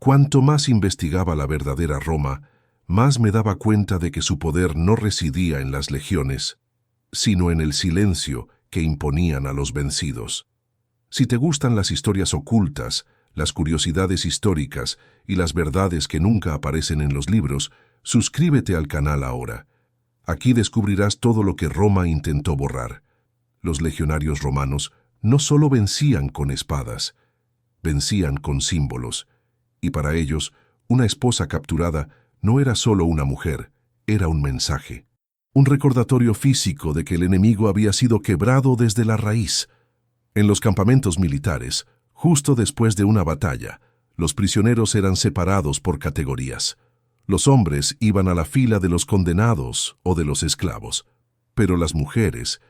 Cuanto más investigaba la verdadera Roma, más me daba cuenta de que su poder no residía en las legiones, sino en el silencio que imponían a los vencidos. Si te gustan las historias ocultas, las curiosidades históricas y las verdades que nunca aparecen en los libros, suscríbete al canal ahora. Aquí descubrirás todo lo que Roma intentó borrar. Los legionarios romanos no solo vencían con espadas, vencían con símbolos, y para ellos, una esposa capturada no era solo una mujer, era un mensaje. Un recordatorio físico de que el enemigo había sido quebrado desde la raíz. En los campamentos militares, justo después de una batalla, los prisioneros eran separados por categorías. Los hombres iban a la fila de los condenados o de los esclavos, pero las mujeres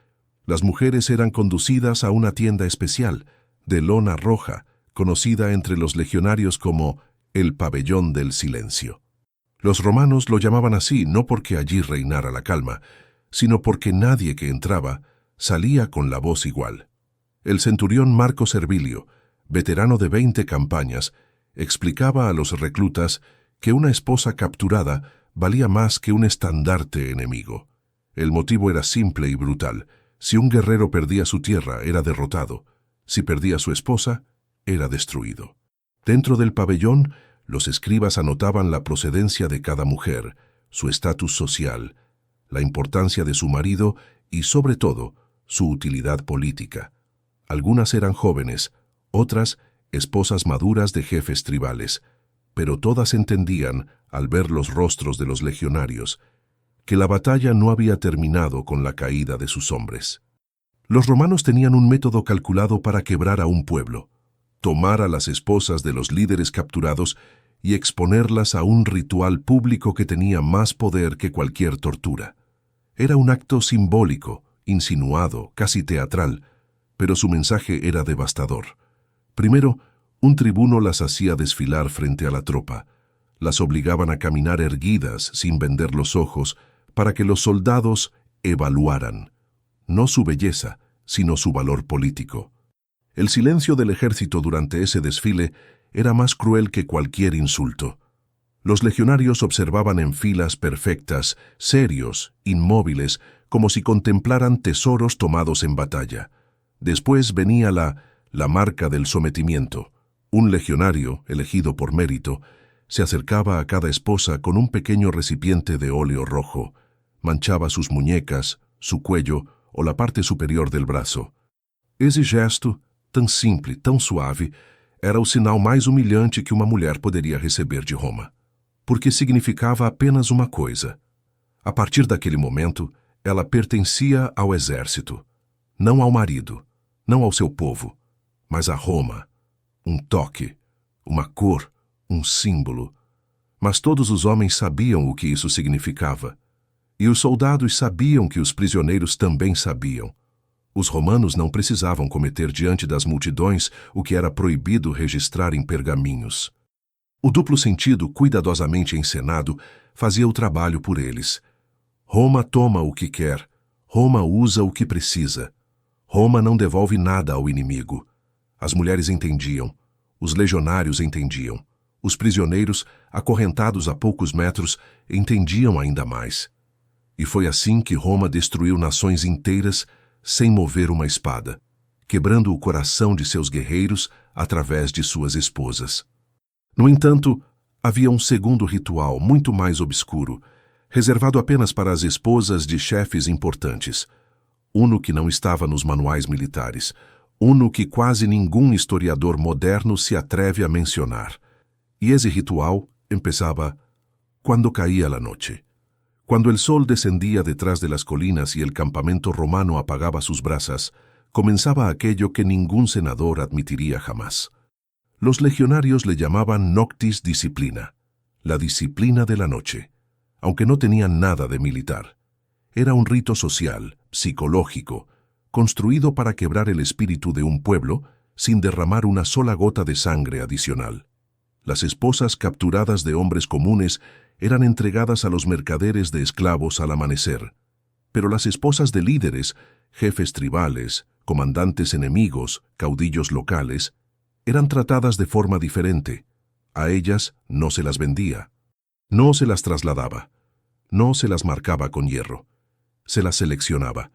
eran conducidas a una tienda especial, de lona roja, conocida entre los legionarios como el pabellón del silencio. Los romanos lo llamaban así no porque allí reinara la calma, sino porque nadie que entraba salía con la voz igual. El centurión Marco Servilio, veterano de 20 campañas, explicaba a los reclutas que una esposa capturada valía más que un estandarte enemigo. El motivo era simple y brutal. Si un guerrero perdía su tierra, era derrotado. Si perdía su esposa, era destruido. Dentro del pabellón, los escribas anotaban la procedencia de cada mujer, su estatus social, la importancia de su marido y, sobre todo, su utilidad política. Algunas eran jóvenes, otras esposas maduras de jefes tribales, pero todas entendían, al ver los rostros de los legionarios, que la batalla no había terminado con la caída de sus hombres. Los romanos tenían un método calculado para quebrar a un pueblo: tomar a las esposas de los líderes capturados y exponerlas a un ritual público que tenía más poder que cualquier tortura. Era un acto simbólico, insinuado, casi teatral, pero su mensaje era devastador. Primero, un tribuno las hacía desfilar frente a la tropa. Las obligaban a caminar erguidas, sin vender los ojos, para que los soldados evaluaran, no su belleza, sino su valor político. El silencio del ejército durante ese desfile era más cruel que cualquier insulto. Los legionarios observaban en filas perfectas, serios, inmóviles, como si contemplaran tesoros tomados en batalla. Después venía la marca del sometimiento. Un legionario, elegido por mérito, se acercaba a cada esposa con un pequeño recipiente de óleo rojo, manchaba sus muñecas, su cuello o la parte superior del brazo. Esse gesto, tão simples, tão suave, era o sinal mais humilhante que uma mulher poderia receber de Roma, porque significava apenas uma coisa. A partir daquele momento, ela pertencia ao exército, não ao marido, não ao seu povo, mas a Roma. Um toque, uma cor, um símbolo. Mas todos os homens sabiam o que isso significava. E os soldados sabiam que os prisioneiros também sabiam. Os romanos não precisavam cometer diante das multidões o que era proibido registrar em pergaminhos. O duplo sentido, cuidadosamente encenado, fazia o trabalho por eles. Roma toma o que quer, Roma usa o que precisa. Roma não devolve nada ao inimigo. As mulheres entendiam, os legionários entendiam, os prisioneiros, acorrentados a poucos metros, entendiam ainda mais. E foi assim que Roma destruiu nações inteiras sem mover uma espada, quebrando o coração de seus guerreiros através de suas esposas. No entanto, havia um segundo ritual muito mais obscuro, reservado apenas para as esposas de chefes importantes. Uno que não estava nos manuais militares, uno que quase nenhum historiador moderno se atreve a mencionar. E esse ritual empezaba cuando caía la noche. Cuando el sol descendía detrás de las colinas y el campamento romano apagaba sus brasas, comenzaba aquello que ningún senador admitiría jamás. Los legionarios le llamaban noctis disciplina, la disciplina de la noche, aunque no tenían nada de militar. Era un rito social, psicológico, construido para quebrar el espíritu de un pueblo sin derramar una sola gota de sangre adicional. Las esposas capturadas de hombres comunes eran entregadas a los mercaderes de esclavos al amanecer, pero las esposas de líderes, jefes tribales, comandantes enemigos, caudillos locales, eran tratadas de forma diferente. A ellas no se las vendía, no se las trasladaba, no se las marcaba con hierro, se las seleccionaba.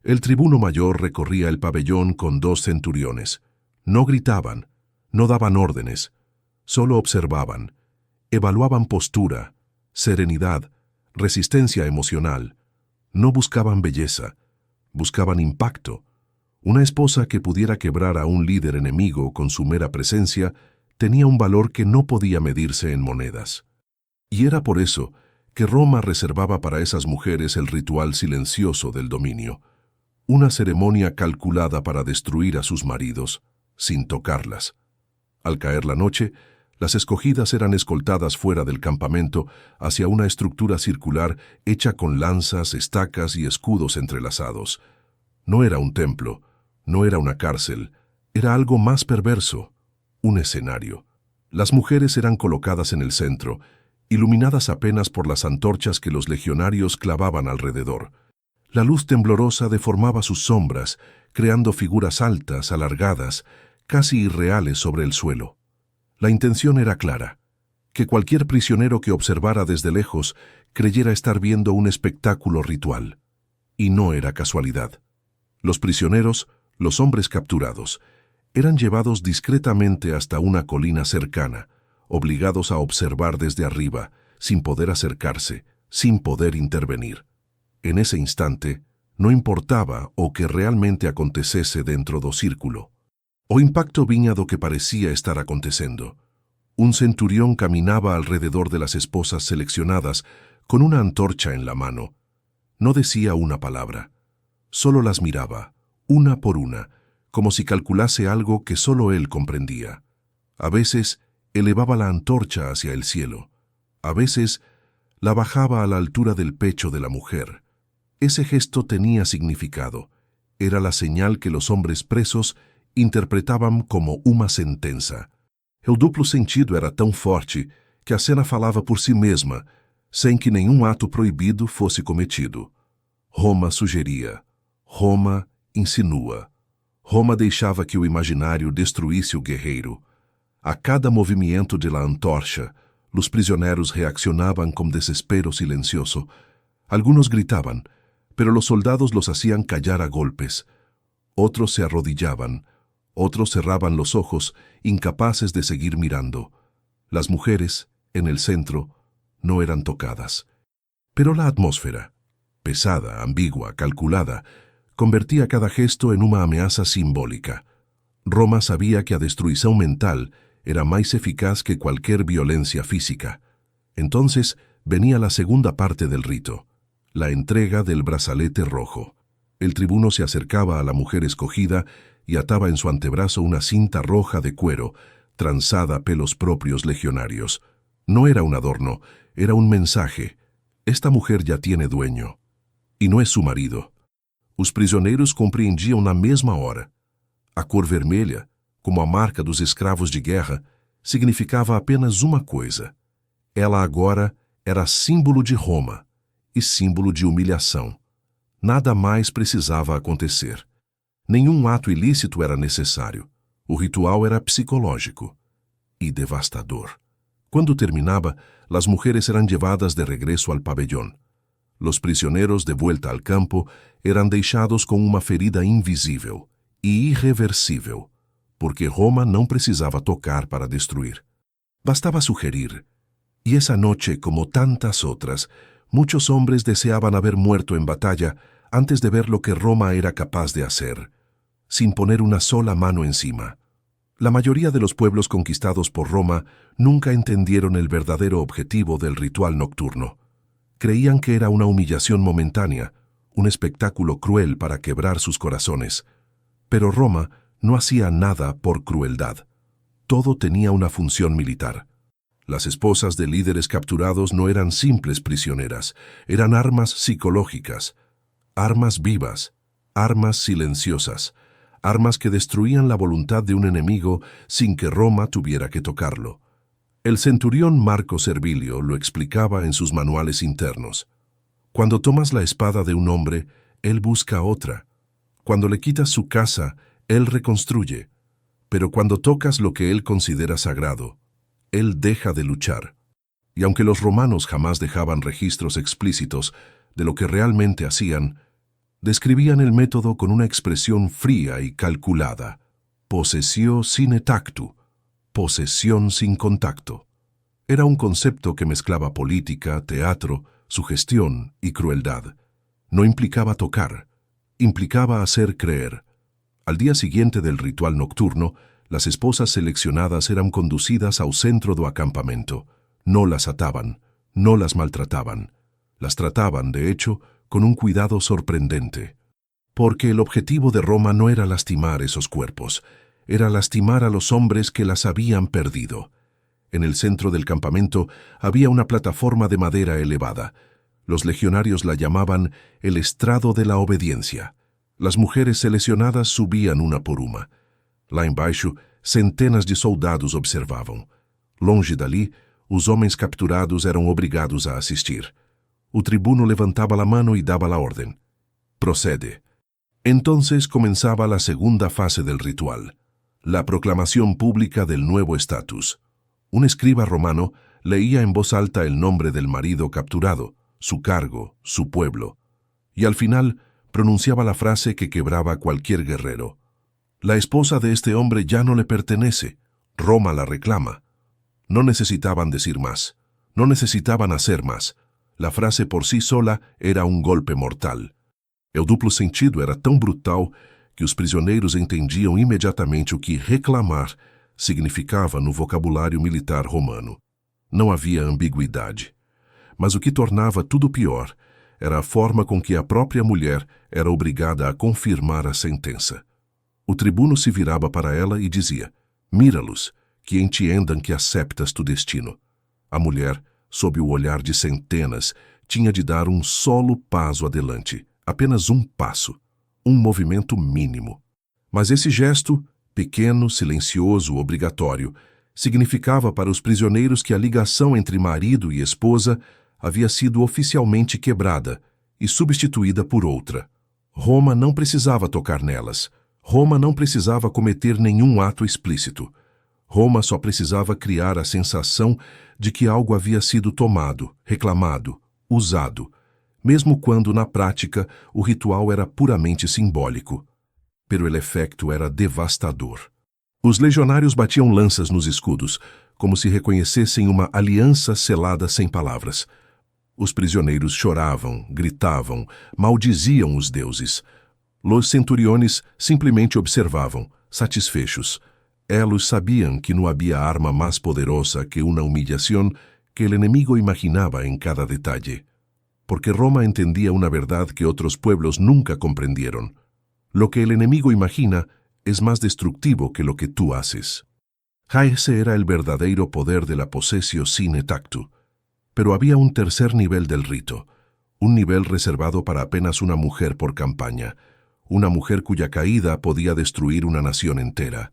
El tribuno mayor recorría el pabellón con 2 centuriones. No gritaban, no daban órdenes, solo observaban, evaluaban postura, serenidad, resistencia emocional. No buscaban belleza, buscaban impacto. Una esposa que pudiera quebrar a un líder enemigo con su mera presencia tenía un valor que no podía medirse en monedas. Y era por eso que Roma reservaba para esas mujeres el ritual silencioso del dominio, una ceremonia calculada para destruir a sus maridos, sin tocarlas. Al caer la noche, las escogidas eran escoltadas fuera del campamento hacia una estructura circular hecha con lanzas, estacas y escudos entrelazados. No era un templo, no era una cárcel, era algo más perverso, un escenario. Las mujeres eran colocadas en el centro, iluminadas apenas por las antorchas que los legionarios clavaban alrededor. La luz temblorosa deformaba sus sombras, creando figuras altas, alargadas, casi irreales sobre el suelo. La intención era clara, que cualquier prisionero que observara desde lejos creyera estar viendo un espectáculo ritual. Y no era casualidad. Los prisioneros, los hombres capturados, eran llevados discretamente hasta una colina cercana, obligados a observar desde arriba, sin poder acercarse, sin poder intervenir. En ese instante, no importaba o que realmente acontecese dentro do círculo. O impacto viña do que parecía estar acontecendo. Un centurión caminaba alrededor de las esposas seleccionadas con una antorcha en la mano. No decía una palabra. Solo las miraba, una por una, como si calculase algo que solo él comprendía. A veces elevaba la antorcha hacia el cielo. A veces la bajaba a la altura del pecho de la mujer. Ese gesto tenía significado. Era la señal que los hombres presos interpretavam como uma sentença. O duplo sentido era tão forte que a cena falava por si mesma, sem que nenhum ato proibido fosse cometido. Roma sugeria. Roma insinua. Roma deixava que o imaginário destruísse o guerreiro. A cada movimento de la antorcha, os prisioneiros reaccionaban com desespero silencioso. Algunos gritaban, pero los soldados los hacían callar a golpes. Otros se arrodillaban. Otros cerraban los ojos, incapaces de seguir mirando. Las mujeres, en el centro, no eran tocadas. Pero la atmósfera, pesada, ambigua, calculada, convertía cada gesto en una amenaza simbólica. Roma sabía que a destruição mental era más eficaz que cualquier violencia física. Entonces venía la segunda parte del rito, la entrega del brazalete rojo. El tribuno se acercaba a la mujer escogida y ataba en su antebrazo una cinta roja de cuero, tranzada a pelos propios legionarios. No era un adorno, era un mensaje. Esta mujer ya tiene dueño. Y no es su marido. Os prisioneiros compreendiam na mesma hora. A cor vermelha, como a marca dos escravos de guerra, significava apenas uma coisa. Ela agora era símbolo de Roma e símbolo de humilhação. Nada mais precisava acontecer. Nenhum ato ilícito era necessário. O ritual era psicológico e devastador. Quando terminaba, las mujeres eran llevadas de regreso al pabellón. Los prisioneros de vuelta al campo eran deixados com uma ferida invisível e irreversível, porque Roma não precisava tocar para destruir. Bastaba sugerir. Y esa noche, como tantas otras, muchos hombres deseaban haber muerto en batalla antes de ver lo que Roma era capaz de hacer, sin poner una sola mano encima. La mayoría de los pueblos conquistados por Roma nunca entendieron el verdadero objetivo del ritual nocturno. Creían que era una humillación momentánea, un espectáculo cruel para quebrar sus corazones. Pero Roma no hacía nada por crueldad. Todo tenía una función militar. Las esposas de líderes capturados no eran simples prisioneras, eran armas psicológicas, armas vivas, armas silenciosas, armas que destruían la voluntad de un enemigo sin que Roma tuviera que tocarlo. El centurión Marco Servilio lo explicaba en sus manuales internos. Cuando tomas la espada de un hombre, él busca otra. Cuando le quitas su casa, él reconstruye. Pero cuando tocas lo que él considera sagrado, él deja de luchar. Y aunque los romanos jamás dejaban registros explícitos de lo que realmente hacían, describían el método con una expresión fría y calculada: possessio sine tactu, posesión sin contacto. Era un concepto que mezclaba política, teatro, sugestión y crueldad. No implicaba tocar, implicaba hacer creer. Al día siguiente del ritual nocturno, las esposas seleccionadas eran conducidas ao centro do acampamento. No las ataban, no las maltrataban. Las trataban, de hecho, con un cuidado sorprendente. Porque el objetivo de Roma no era lastimar esos cuerpos, era lastimar a los hombres que las habían perdido. En el centro del campamento había una plataforma de madera elevada. Los legionarios la llamaban el estrado de la obediencia. Las mujeres seleccionadas subían una por uma. Lá embaixo, centenas de soldados observavam. Longe dali, os homens capturados eram obrigados a assistir. O tribuno levantaba la mano y daba la orden: procede. Entonces comenzaba la segunda fase del ritual, la proclamación pública del nuevo estatus. Un escriba romano leía en voz alta el nombre del marido capturado, su cargo, su pueblo, y al final pronunciaba la frase que quebraba cualquier guerrero: la esposa de este hombre ya no le pertenece, Roma la reclama. No necesitaban decir más, no necesitaban hacer más. La frase por sí sola era um golpe mortal. O duplo sentido era tão brutal que os prisioneiros entendiam imediatamente o que reclamar significava no vocabulário militar romano. Não havia ambiguidade. Mas o que tornava tudo pior era a forma com que a própria mulher era obrigada a confirmar a sentença. O tribuno se virava para ela e dizia: mira-los, que entiendam que aceptas tu destino. A mulher, sob o olhar de centenas, tinha de dar um solo passo adelante, apenas um passo, um movimento mínimo. Mas esse gesto, pequeno, silencioso, obrigatório, significava para os prisioneiros que a ligação entre marido e esposa havia sido oficialmente quebrada e substituída por outra. Roma não precisava tocar nelas. Roma não precisava cometer nenhum ato explícito. Roma só precisava criar a sensação de que algo havia sido tomado, reclamado, usado, mesmo quando, na prática, o ritual era puramente simbólico. Pero el efecto era devastador. Os legionários batiam lanças nos escudos, como se reconhecessem uma aliança selada sem palavras. Os prisioneiros choravam, gritavam, maldiziam os deuses. Los centuriones simplesmente observavam, satisfechos. Ellos sabían que no había arma más poderosa que una humillación que el enemigo imaginaba en cada detalle. Porque Roma entendía una verdad que otros pueblos nunca comprendieron. Lo que el enemigo imagina es más destructivo que lo que tú haces. Ese era el verdadero poder de la possessio sine tactu. Pero había un tercer nivel del rito, un nivel reservado para apenas una mujer por campaña, una mujer cuya caída podía destruir una nación entera.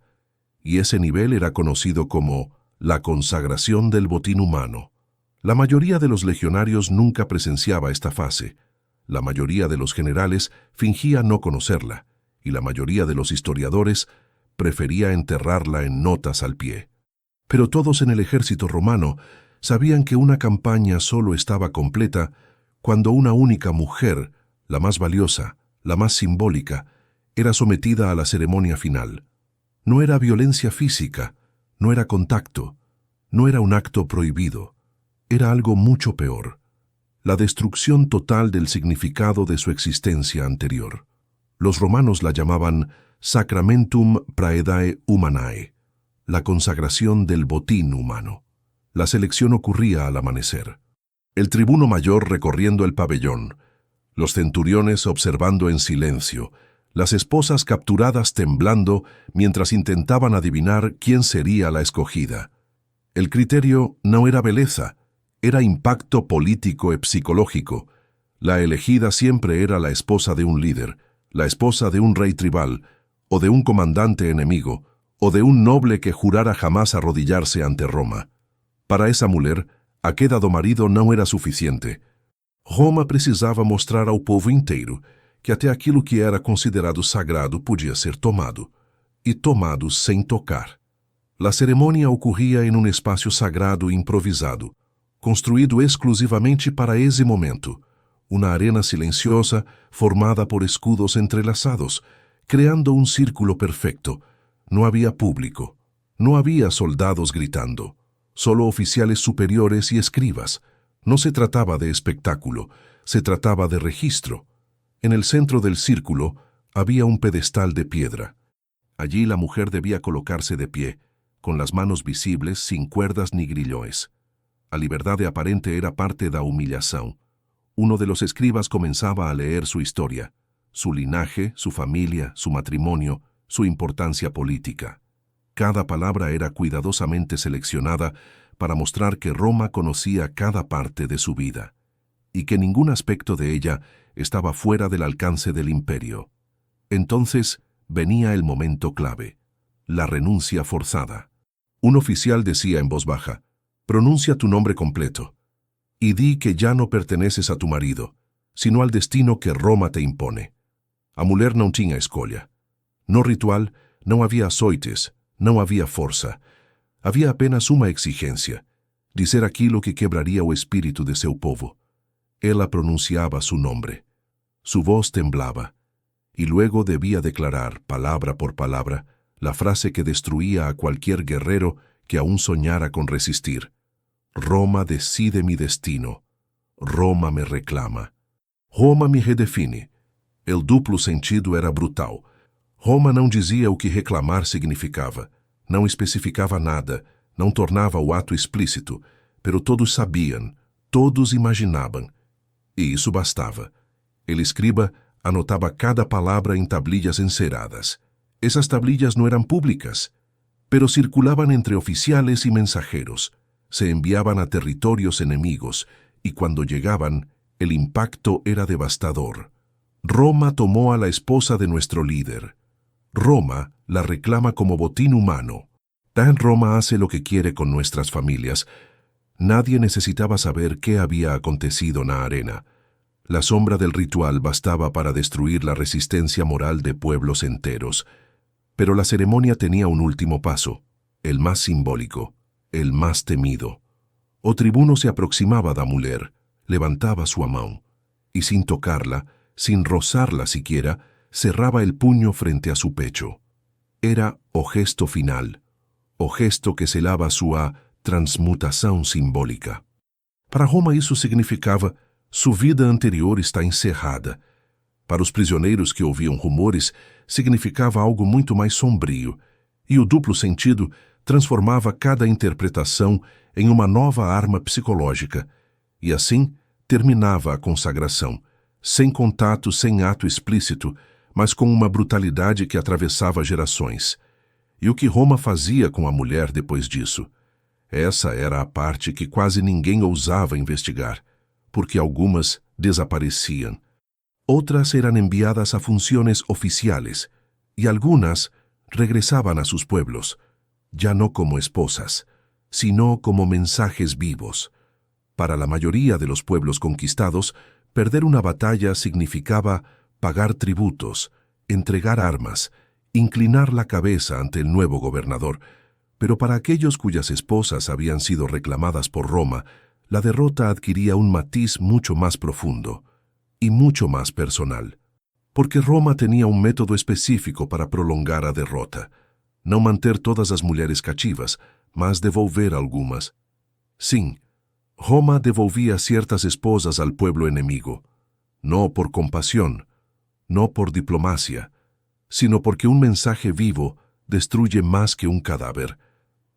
Y ese nivel era conocido como la consagración del botín humano. La mayoría de los legionarios nunca presenciaba esta fase. La mayoría de los generales fingía no conocerla, y la mayoría de los historiadores prefería enterrarla en notas al pie. Pero todos en el ejército romano sabían que una campaña solo estaba completa cuando una única mujer, la más valiosa, la más simbólica, era sometida a la ceremonia final. No era violencia física, no era contacto, no era un acto prohibido. Era algo mucho peor: la destrucción total del significado de su existencia anterior. Los romanos la llamaban Sacramentum Praedae Humanae, la consagración del botín humano. La selección ocurría al amanecer. El tribuno mayor recorriendo el pabellón, los centuriones observando en silencio, las esposas capturadas temblando mientras intentaban adivinar quién sería la escogida. El criterio no era belleza, era impacto político y psicológico. La elegida siempre era la esposa de un líder, la esposa de un rey tribal, o de un comandante enemigo, o de un noble que jurara jamás arrodillarse ante Roma. Para essa mulher, a queda do marido não era suficiente. Roma precisava mostrar ao povo inteiro que até aquilo que era considerado sagrado podia ser tomado, e tomado sem tocar. La cerimônia ocorria em um espaço sagrado e improvisado, construído exclusivamente para esse momento, uma arena silenciosa formada por escudos entrelaçados, creando um círculo perfeito. Não havia público, não havia soldados gritando, solo oficiales superiores e escribas. No se trataba de espectáculo, se trataba de registro. En el centro del círculo había un pedestal de piedra. Allí la mujer debía colocarse de pie, con las manos visibles, sin cuerdas ni grilloes. A liberdade aparente era parte da humillação. Uno de los escribas comenzaba a leer su historia, su linaje, su familia, su matrimonio, su importancia política. Cada palabra era cuidadosamente seleccionada para mostrar que Roma conocía cada parte de su vida, y que ningún aspecto de ella estaba fuera del alcance del imperio. Entonces venía el momento clave, la renuncia forzada. Un oficial decía en voz baja: «Pronuncia tu nombre completo, y di que ya no perteneces a tu marido, sino al destino que Roma te impone». A mulher não tinha escolha. No ritual não havia açoites, não havia força. Havia apenas uma exigência: dizer aquilo que quebraria o espírito de seu povo. Ela pronunciava su nombre. Su voz temblaba, y luego debía declarar, palabra por palabra, la frase que destruía a cualquier guerrero que aún soñara con resistir. Roma decide mi destino. Roma me reclama. Roma me redefine. El duplo sentido era brutal. Roma não dizia o que reclamar significava, não especificava nada, não tornava o ato explícito, pero todos sabiam, todos imaginavam. E isso bastava. El escriba anotava cada palavra em tablillas enceradas. Essas tablillas não eram públicas, pero circulaban entre oficiales y mensajeros, se enviaban a territorios enemigos, y cuando llegaban, el impacto era devastador. Roma tomó a la esposa de nuestro líder. Roma la reclama como botín humano. Tan Roma hace lo que quiere con nuestras familias. Nadie necesitaba saber qué había acontecido en la arena. La sombra del ritual bastaba para destruir la resistencia moral de pueblos enteros. Pero la ceremonia tenía un último paso, el más simbólico, el más temido. O tribuno se aproximaba da mulher, levantaba su mão, y sin tocarla, sin rozarla siquiera, cerraba el puño frente a su pecho. Era o gesto final, o gesto que selava sua transmutação simbólica. Para Roma isso significava: sua vida anterior está encerrada. Para os prisioneiros que ouviam rumores, significava algo muito mais sombrio, e o duplo sentido transformava cada interpretação em uma nova arma psicológica, e assim terminava a consagração, sem contato, sem ato explícito, mas com uma brutalidade que atravessava gerações. E o que Roma fazia com a mulher depois disso? Essa era a parte que quase ninguém ousava investigar, porque algumas desapareciam. Otras eran enviadas a funciones oficiales, y algunas regresaban a sus pueblos, ya no como esposas, sino como mensajes vivos. Para la mayoría de los pueblos conquistados, perder una batalla significaba pagar tributos, entregar armas, inclinar la cabeza ante el nuevo gobernador. Pero para aquellos cuyas esposas habían sido reclamadas por Roma, la derrota adquiría un matiz mucho más profundo y mucho más personal, porque Roma tenía un método específico para prolongar a derrota. Não manter todas as mulheres cativas, mas devolver algumas. Sim, Roma devolvía ciertas esposas al pueblo enemigo, no por compasión, no por diplomacia, sino porque un mensaje vivo destruye más que un cadáver.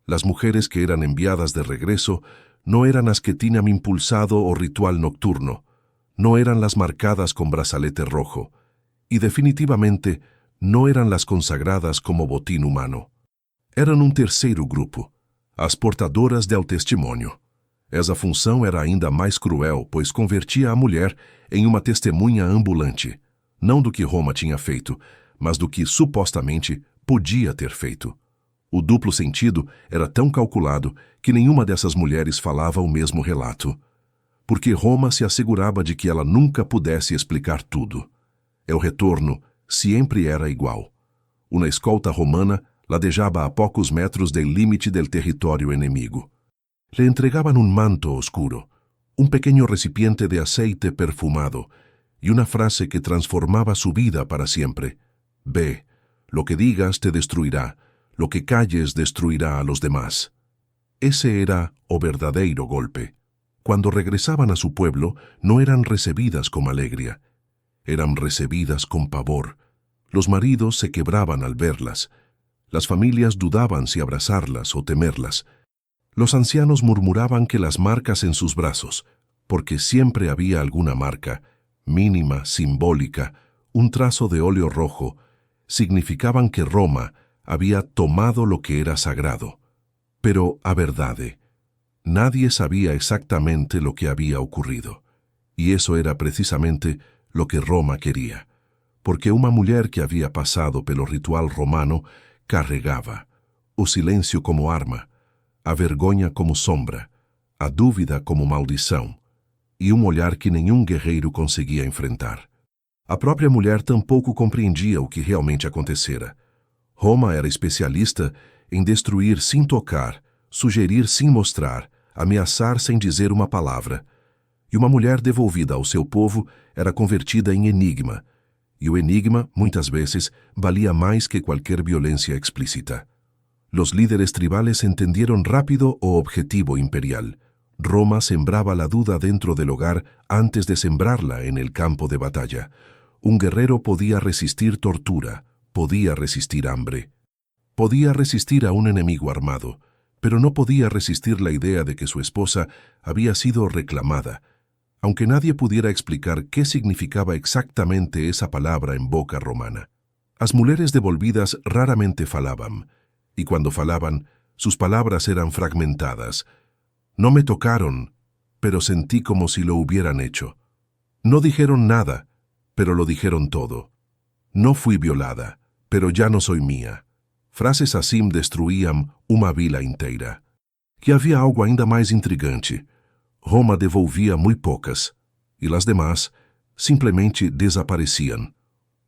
Las mujeres que eran enviadas de regreso no eran las que tenían impulsado o ritual nocturno, no eran las marcadas con brazalete rojo, y definitivamente no eran las consagradas como botín humano. Eram um terceiro grupo, as portadoras del testemunho. Essa função era ainda mais cruel, pois convertia a mulher em uma testemunha ambulante, não do que Roma tinha feito, mas do que supostamente podia ter feito. O duplo sentido era tão calculado que nenhuma dessas mulheres falava o mesmo relato, porque Roma se assegurava de que ela nunca pudesse explicar tudo. El retorno sempre era igual. Uma escolta romana Ladejaba a pocos metros del límite del territorio enemigo. Le entregaban un manto oscuro, un pequeño recipiente de aceite perfumado y una frase que transformaba su vida para siempre. Ve, lo que digas te destruirá, lo que calles destruirá a los demás. Ese era o verdadeiro golpe. Cuando regresaban a su pueblo, no eran recibidas con alegría, eran recibidas con pavor. Los maridos se quebraban al verlas. Las familias dudaban si abrazarlas o temerlas. Los ancianos murmuraban que las marcas en sus brazos, porque siempre había alguna marca, mínima, simbólica, un trazo de óleo rojo, significaban que Roma había tomado lo que era sagrado. Pero, a verdade, nadie sabía exactamente lo que había ocurrido. Y eso era precisamente lo que Roma quería, porque uma mulher que havia passado pelo ritual romano carregava o silêncio como arma, a vergonha como sombra, a dúvida como maldição, e olhar que nenhum guerreiro conseguia enfrentar. A própria mulher tampouco compreendia o que realmente acontecera. Roma era especialista em destruir sem tocar, sugerir sem mostrar, ameaçar sem dizer uma palavra. E uma mulher devolvida ao seu povo era convertida em enigma, e o enigma, muitas vezes, valia mais que qualquer violência explícita. Los líderes tribales entendieron rápido o objetivo imperial. Roma sembraba la duda dentro del hogar antes de sembrarla en el campo de batalla. Un guerrero podía resistir tortura, podía resistir hambre, podía resistir a un enemigo armado, pero no podía resistir la idea de que su esposa había sido reclamada, aunque nadie pudiera explicar qué significaba exactamente esa palabra en boca romana. As mulheres devolvidas raramente falaban, y cuando falaban, sus palabras eran fragmentadas. No me tocaron, pero sentí como si lo hubieran hecho. No dijeron nada, pero lo dijeron todo. No fui violada, pero ya no soy mía. Frases assim destruíam uma vila inteira. Que havia algo ainda mais intrigante. Roma devolvia muito poucas, e as demais simplesmente desapareciam.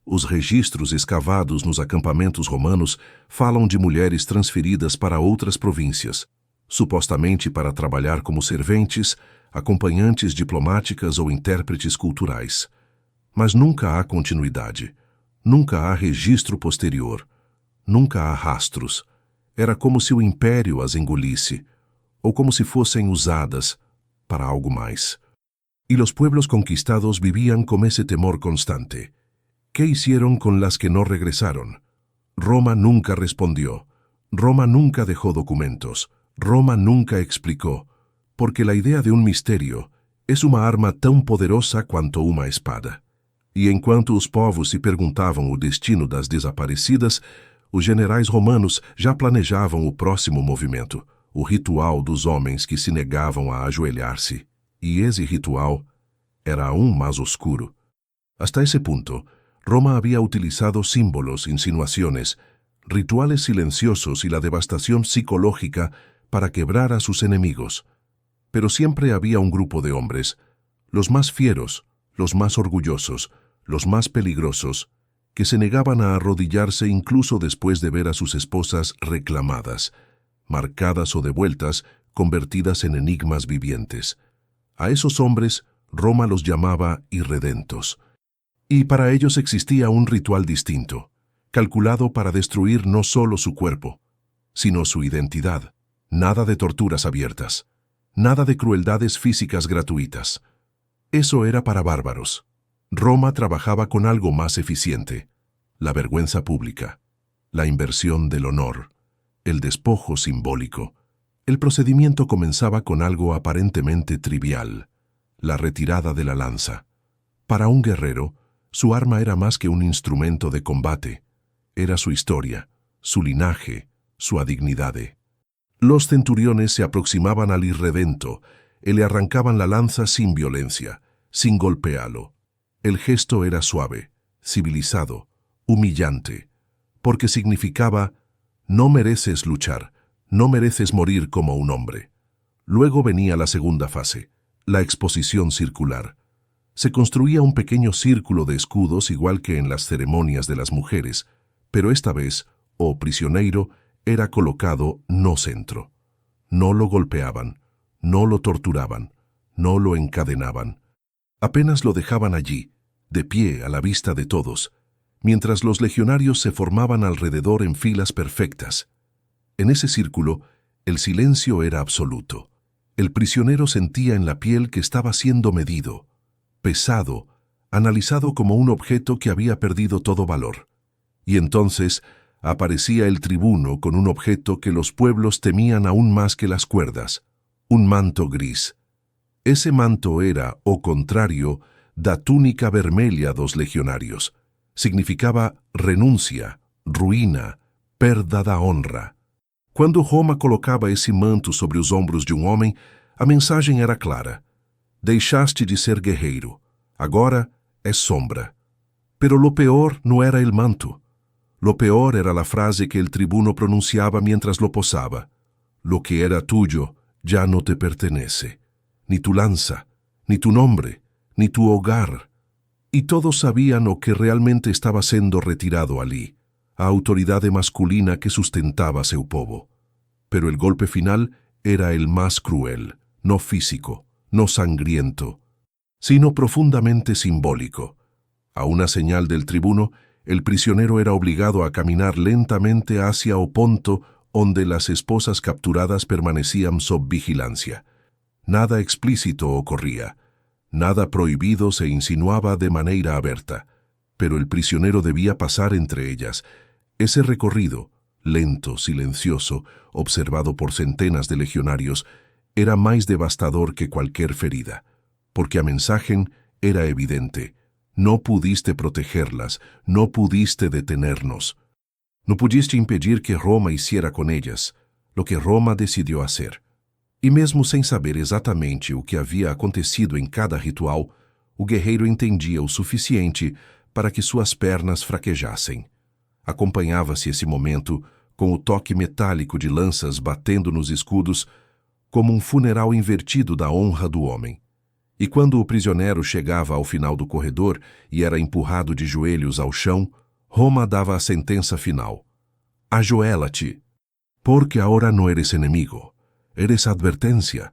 Os registros escavados nos acampamentos romanos falam de mulheres transferidas para outras províncias, supostamente para trabalhar como serventes, acompanhantes diplomáticas ou intérpretes culturais. Mas nunca há continuidade, nunca há registro posterior, nunca há rastros. Era como se o império as engolisse, ou como se fossem usadas para algo mais. E os pueblos conquistados vivían com esse temor constante. ¿Qué hicieron con las que no regresaron? Roma nunca respondió. Roma nunca dejó documentos. Roma nunca explicó, porque la idea de un misterio es uma arma tão poderosa quanto uma espada. E enquanto os povos se perguntavam o destino das desaparecidas, os generais romanos já planejavam o próximo movimento, o ritual dos homens que se negavam a ajoelhar-se. E esse ritual era aún mais oscuro. Hasta ese punto, Roma había utilizado símbolos, insinuaciones, rituales silenciosos y la devastación psicológica para quebrar a sus enemigos. Pero siempre había un grupo de hombres, los más fieros, los más orgullosos, los más peligrosos, que se negaban a arrodillarse incluso después de ver a sus esposas reclamadas, marcadas o devueltas, convertidas en enigmas vivientes. A esos hombres Roma los llamaba irredentos. Y para ellos existía un ritual distinto, calculado para destruir no solo su cuerpo, sino su identidad. Nada de torturas abiertas, nada de crueldades físicas gratuitas. Eso era para bárbaros. Roma trabajaba con algo más eficiente: la vergüenza pública, la inversión del honor, el despojo simbólico. El procedimiento comenzaba con algo aparentemente trivial: la retirada de la lanza. Para un guerrero, su arma era más que un instrumento de combate. Era su historia, su linaje, su dignidad. Los centuriones se aproximaban al irredento y le arrancaban la lanza sin violencia, sin golpearlo. El gesto era suave, civilizado, humillante, porque significaba: no mereces luchar, no mereces morir como un hombre. Luego venía la segunda fase, la exposición circular. Se construía un pequeño círculo de escudos igual que en las ceremonias de las mujeres, pero esta vez o prisioneiro, era colocado no centro. No lo golpeaban, no lo torturaban, no lo encadenaban. Apenas lo dejaban allí, de pie a la vista de todos, mientras los legionarios se formaban alrededor en filas perfectas. En ese círculo, el silencio era absoluto. El prisionero sentía en la piel que estaba siendo medido, pesado, analizado como un objeto que había perdido todo valor. Y entonces aparecía el tribuno con un objeto que los pueblos temían aún más que las cuerdas, un manto gris. Ese manto era, o contrario, da túnica vermelha dos legionarios. Significaba renuncia, ruína, perda da honra. Quando Roma colocava esse manto sobre os ombros de um homem, a mensagem era clara. Deixaste de ser guerreiro, agora és sombra. Pero lo peor no era el manto. Lo peor era la frase que el tribuno pronunciaba mientras lo posaba. Lo que era tuyo ya no te pertenece. Ni tu lanza, ni tu nombre, ni tu hogar. Y todos sabían o que realmente estaba sendo retirado ali, a autoridade masculina que sustentaba seu povo. Pero el golpe final era el más cruel, no físico, no sangriento, sino profundamente simbólico. A una señal del tribuno, el prisionero era obligado a caminar lentamente hacia o ponto donde las esposas capturadas permanecían sob vigilancia. Nada explícito ocurría, nada prohibido se insinuaba de manera aberta, pero el prisionero debía pasar entre ellas. Ese recorrido, lento, silencioso, observado por centenas de legionarios, era más devastador que cualquier ferida, porque a mensaje era evidente. No pudiste protegerlas, no pudiste detenernos. No pudiste impedir que Roma hiciera con ellas lo que Roma decidiu hacer. E mesmo sem saber exatamente o que havia acontecido em cada ritual, o guerreiro entendia o suficiente para que suas pernas fraquejassem. Acompanhava-se esse momento com o toque metálico de lanças batendo nos escudos, como um funeral invertido da honra do homem. E quando o prisioneiro chegava ao final do corredor e era empurrado de joelhos ao chão, Roma dava a sentença final. Ajoelha-te, porque ahora no eres enemigo, eres advertencia.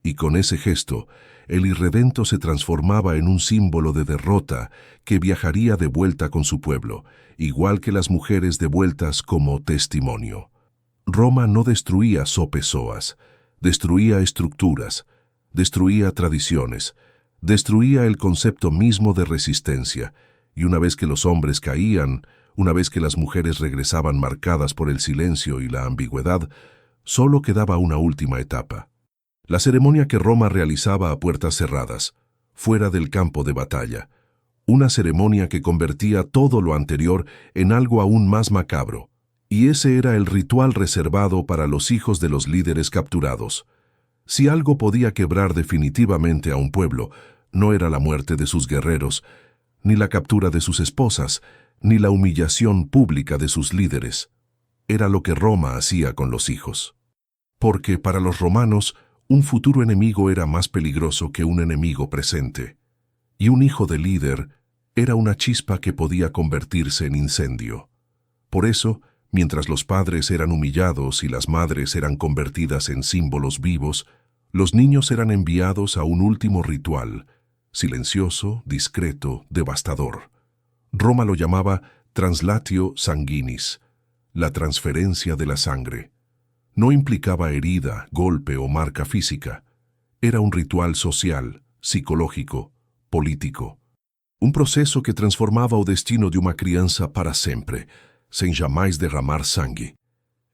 Y con ese gesto, el irredento se transformaba en un símbolo de derrota que viajaría de vuelta con su pueblo, igual que las mujeres devueltas como testimonio. Roma no destruía só pessoas, destruía estructuras, destruía tradiciones, destruía el concepto mismo de resistencia, y una vez que los hombres caían, una vez que las mujeres regresaban marcadas por el silencio y la ambigüedad, solo quedaba una última etapa. La ceremonia que Roma realizaba a puertas cerradas, fuera del campo de batalla. Una ceremonia que convertía todo lo anterior en algo aún más macabro. Y ese era el ritual reservado para los hijos de los líderes capturados. Si algo podía quebrar definitivamente a un pueblo, no era la muerte de sus guerreros, ni la captura de sus esposas, ni la humillación pública de sus líderes. Era lo que Roma hacía con los hijos. Porque para los romanos, un futuro enemigo era más peligroso que un enemigo presente. Y un hijo de líder era una chispa que podía convertirse en incendio. Por eso, mientras los padres eran humillados y las madres eran convertidas en símbolos vivos, los niños eran enviados a un último ritual, silencioso, discreto, devastador. Roma lo llamaba translatio sanguinis, la transferencia de la sangre. No implicaba herida, golpe o marca física. Era un ritual social, psicológico, político. Un proceso que transformaba o destino de una crianza para sempre, sem jamais derramar sangue.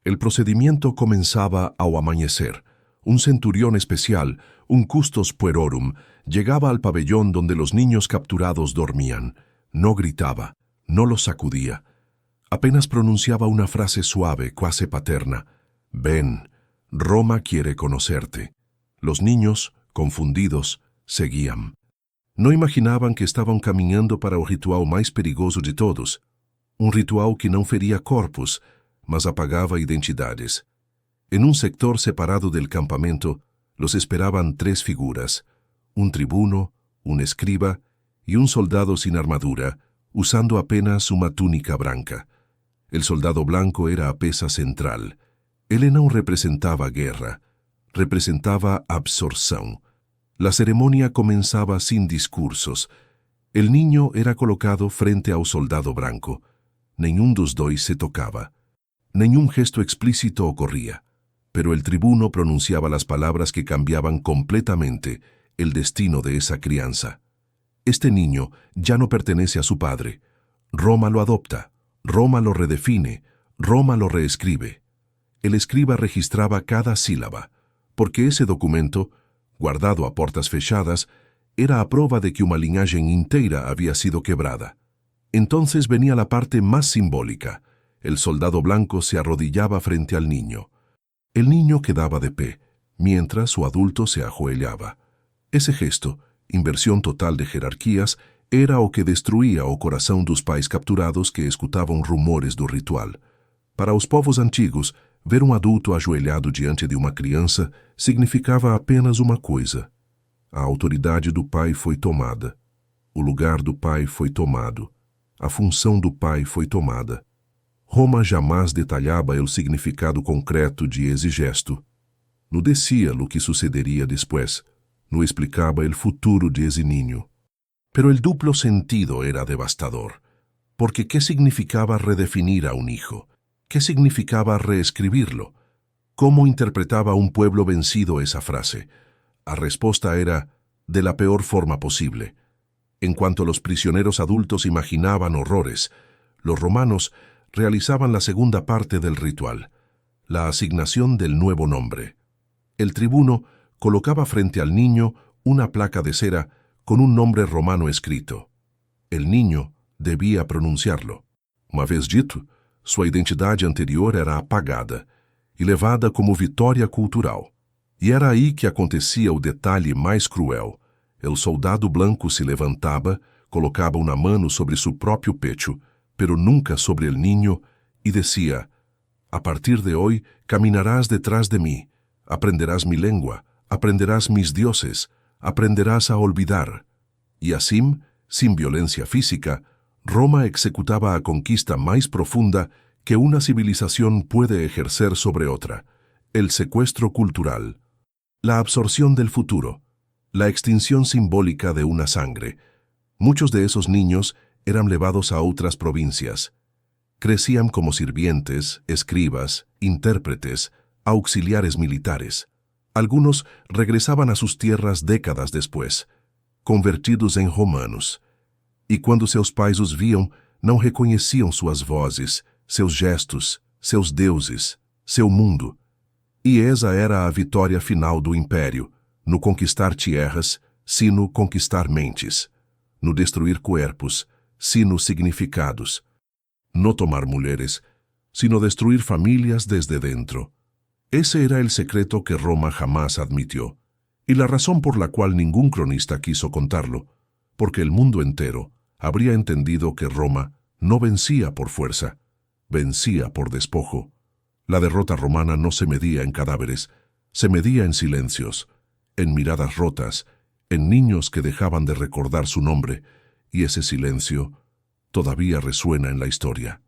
El procedimiento comenzaba ao amanecer. Un centurión especial, un custos puerorum, llegaba al pabellón donde los niños capturados dormían. No gritaba, no los sacudía. Apenas pronunciaba una frase suave, cuasi paterna. Ven, Roma quiere conocerte. Los niños, confundidos, seguían. No imaginaban que estaban caminhando para o ritual mais perigoso de todos. Um ritual que não feria corpos, mas apagava identidades. En un sector separado del campamento, los esperaban 3 figuras, un tribuno, un escriba y un soldado sin armadura, usando apenas una túnica branca. El soldado blanco era a peça central. Ele não representava guerra, representava absorção. La ceremonia comenzaba sin discursos. El niño era colocado frente ao soldado branco. Nenhum dos dois se tocaba. Nenhum gesto explícito ocurría. Pero el tribuno pronunciaba las palabras que cambiaban completamente el destino de esa crianza. Este niño ya no pertenece a su padre. Roma lo adopta, Roma lo redefine, Roma lo reescribe. El escriba registraba cada sílaba, porque ese documento, guardado a portas fechadas, era a prova de que una linhagem inteira había sido quebrada. Entonces venía la parte más simbólica. El soldado blanco se arrodillaba frente al niño. El niño quedaba de pie, mientras su adulto se ajoelhava. Ese gesto, inversión total de jerarquías, era o que destruía o coração dos pais capturados que escutavam rumores do ritual. Para os povos antigos, ver um adulto ajoelhado diante de uma criança significava apenas uma coisa. A autoridade do pai foi tomada. O lugar do pai foi tomado. A função do pai foi tomada. Roma jamais detalhava o significado concreto de esse gesto. Não decía o que sucederia depois. Não explicava o futuro de esse niño. Pero el duplo sentido era devastador. Porque ¿qué significaba redefinir a un hijo? ¿Qué significaba reescribirlo? ¿Cómo interpretaba un pueblo vencido esa frase? La respuesta era, de la peor forma posible. En cuanto los prisioneros adultos imaginaban horrores, los romanos realizaban la segunda parte del ritual, la asignación del nuevo nombre. El tribuno colocaba frente al niño una placa de cera con un nombre romano escrito. El niño debía pronunciarlo. Uma vez dito, sua identidade anterior era apagada e levada como vitória cultural. E era aí que acontecia o detalhe mais cruel. El soldado blanco se levantava, colocava uma mano sobre seu próprio pecho, pero nunca sobre el niño, e decía, a partir de hoy caminarás detrás de mí, aprenderás mi lengua, aprenderás mis dioses, aprenderás a olvidar. Y así, sin violencia física, Roma executaba a conquista más profunda que una civilización puede ejercer sobre otra, el secuestro cultural, la absorción del futuro, la extinción simbólica de una sangre. Muchos de esos niños eran llevados a otras provincias. Crecían como sirvientes, escribas, intérpretes, auxiliares militares. Algunos regresaban a sus tierras décadas después, convertidos en romanos. E quando seus pais os viam, não reconheciam suas vozes, seus gestos, seus deuses, seu mundo. E essa era a vitória final do império, no conquistar tierras, sino conquistar mentes, no destruir cuerpos, sino significados, no tomar mulheres, sino destruir famílias desde dentro. Ese era el secreto que Roma jamás admitió, y la razón por la cual ningún cronista quiso contarlo, porque el mundo entero habría entendido que Roma no vencía por fuerza, vencía por despojo. La derrota romana no se medía en cadáveres, se medía en silencios, en miradas rotas, en niños que dejaban de recordar su nombre, y ese silencio todavía resuena en la historia.